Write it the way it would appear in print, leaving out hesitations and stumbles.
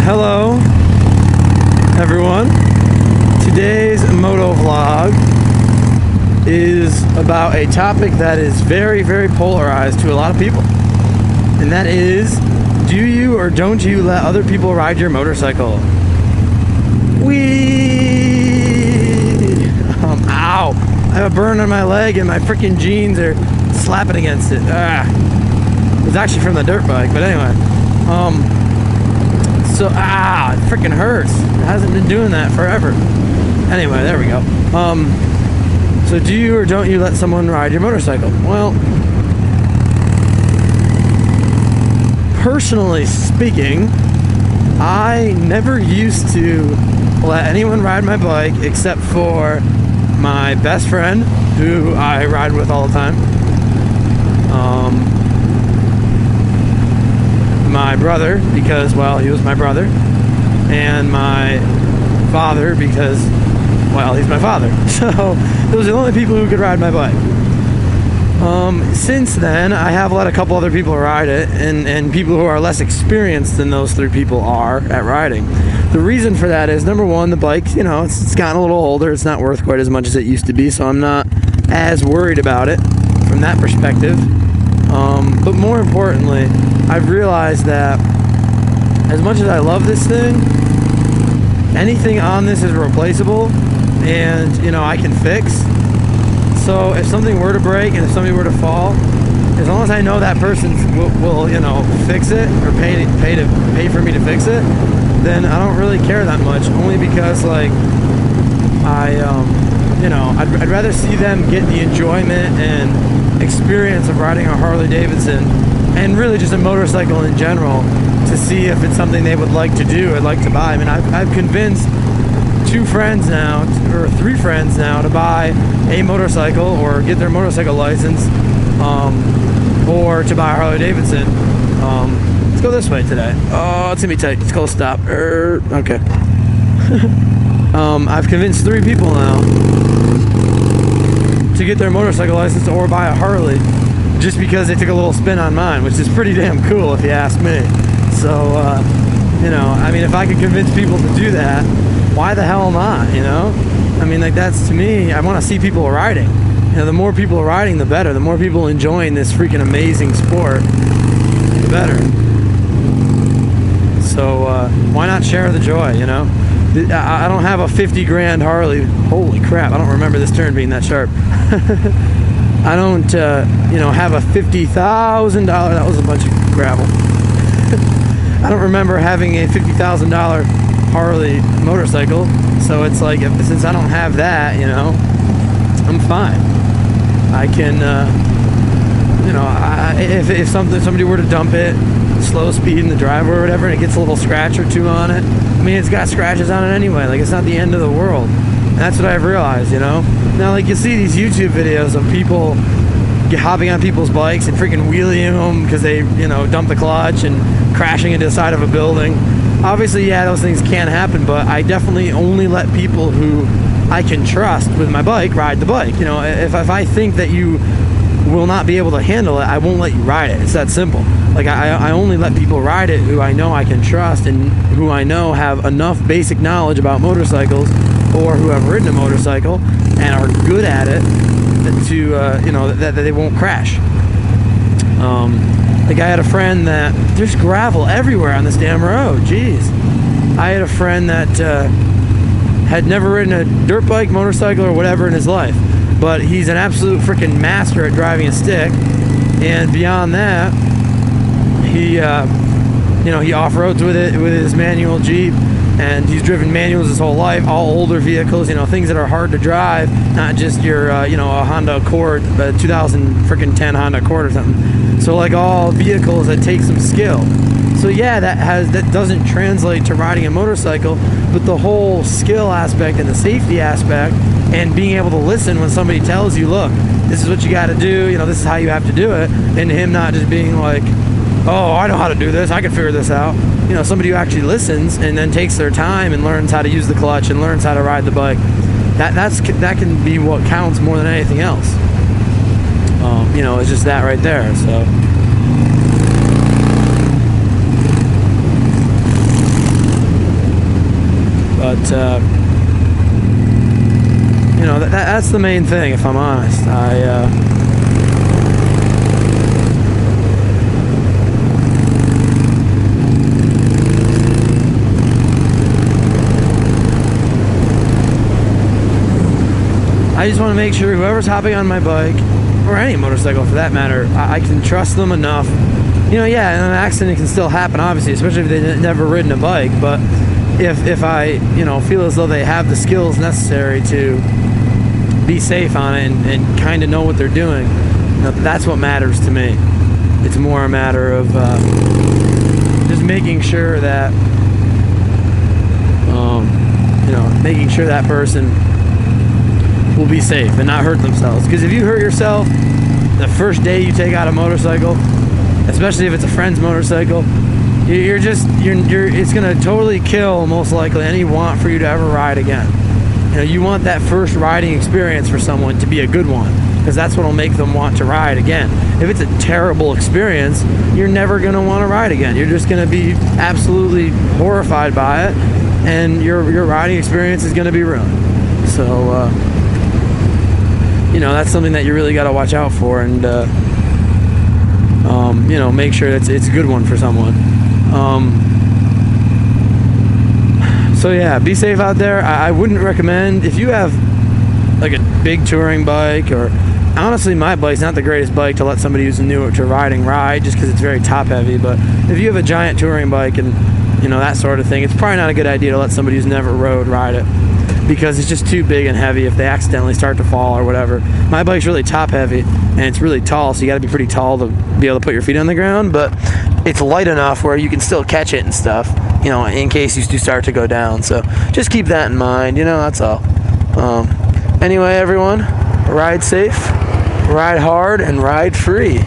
Hello, everyone. Today's moto vlog is about a topic that is very, very polarized to a lot of people. And that is, do you or don't you let other people ride your motorcycle? Ow! I have a burn on my leg and my freaking jeans are slapping against it. It was actually from the dirt bike, but anyway. It freaking hurts. It hasn't been doing that forever. Anyway, there we go. So do you or don't you let someone ride your motorcycle? Well, personally speaking, I never used to let anyone ride my bike except for my best friend, who I ride with all the time. My brother, because, well, he was my brother. And my father, because, well, he's my father. So those are the only people who could ride my bike. Since then, I have let a couple other people ride it, and people who are less experienced than those three people are at riding. The reason for that is, number one, the bike, it's gotten a little older. It's not worth quite as much as it used to be, so I'm not as worried about it from that perspective. But more importantly, I've realized that as much as I love this thing, anything on this is replaceable, and I can fix. So if something were to break and if somebody were to fall, as long as I know that person will fix it or pay for me to fix it, then I don't really care that much. Only because I'd rather see them get the enjoyment and experience of riding a Harley Davidson, and really just a motorcycle in general, to see if it's something they would like to do, I'd like to buy. I mean, I've convinced three friends now to buy a motorcycle or get their motorcycle license, or to buy a Harley Davidson. Let's go this way today. Oh, it's gonna be tight. Let's go stop. Okay. I've convinced three people now to get their motorcycle license or buy a Harley, just because they took a little spin on mine, which is pretty damn cool if you ask me. So, I mean, if I could convince people to do that, why the hell not, I mean, that's, to me, I want to see people riding. The more people riding, the better. The more people enjoying this freaking amazing sport, the better. So, why not share the joy, I don't have a 50 grand Harley. Holy crap, I don't remember this turn being that sharp. I don't, have a $50,000, that was a bunch of gravel. I don't remember having a $50,000 Harley motorcycle, so it's like, since I don't have that, I'm fine. I can, if somebody were to dump it, slow speed in the driveway or whatever, and it gets a little scratch or two on it, I mean, it's got scratches on it anyway, it's not the end of the world. And that's what I've realized, Now, you see these YouTube videos of people hopping on people's bikes and freaking wheeling them because they, dump the clutch and crashing into the side of a building. Obviously, yeah, those things can happen, but I definitely only let people who I can trust with my bike ride the bike. If I think that you will not be able to handle it, I won't let you ride it. It's that simple. I only let people ride it who I know I can trust and who I know have enough basic knowledge about motorcycles, or who have ridden a motorcycle and are good at it, to that they won't crash. I had a friend that, there's gravel everywhere on this damn road. Jeez. I had a friend that had never ridden a dirt bike, motorcycle, or whatever in his life, but he's an absolute freaking master at driving a stick. And beyond that, he off-roads with it, with his manual Jeep, and he's driven manuals his whole life, all older vehicles, things that are hard to drive, not just your, a Honda Accord, a 2010 Honda Accord or something. So all vehicles that take some skill. So yeah, that doesn't translate to riding a motorcycle, but the whole skill aspect and the safety aspect, and being able to listen when somebody tells you, look, this is what you got to do, this is how you have to do it, and him not just being like, oh, I know how to do this, I can figure this out. Somebody who actually listens and then takes their time and learns how to use the clutch and learns how to ride the bike. That can be what counts more than anything else. It's just that right there. So But you know, that's the main thing, if I'm honest. I just want to make sure whoever's hopping on my bike, or any motorcycle for that matter, I can trust them enough. You know, yeah, an accident can still happen, obviously, especially if they've never ridden a bike. But if I, you know, feel as though they have the skills necessary to be safe on it and kind of know what they're doing, you know, that's what matters to me. It's more a matter of just making sure that, you know, making sure that person will be safe and not hurt themselves. Because if you hurt yourself the first day you take out a motorcycle, especially if it's a friend's motorcycle, it's gonna totally kill, most likely, any want for you to ever ride again. You know, you want that first riding experience for someone to be a good one, because that's what'll make them want to ride again. If it's a terrible experience, you're never gonna want to ride again. You're just gonna be absolutely horrified by it, and your riding experience is gonna be ruined. So you know, that's something that you really got to watch out for, and you know, make sure that it's a good one for someone. So yeah, be safe out there. I wouldn't recommend, if you have like a big touring bike, or honestly my bike's not the greatest bike to let somebody who's new to riding ride, just because it's very top heavy. But if you have a giant touring bike and, you know, that sort of thing, it's probably not a good idea to let somebody who's never rode ride it, because it's just too big and heavy if they accidentally start to fall or whatever. My bike's really top heavy and it's really tall, so you got to be pretty tall to be able to put your feet on the ground, but it's light enough where you can still catch it and stuff, you know, in case you do start to go down. So just keep that in mind, you know, that's all. Anyway, everyone, ride safe, ride hard, and ride free.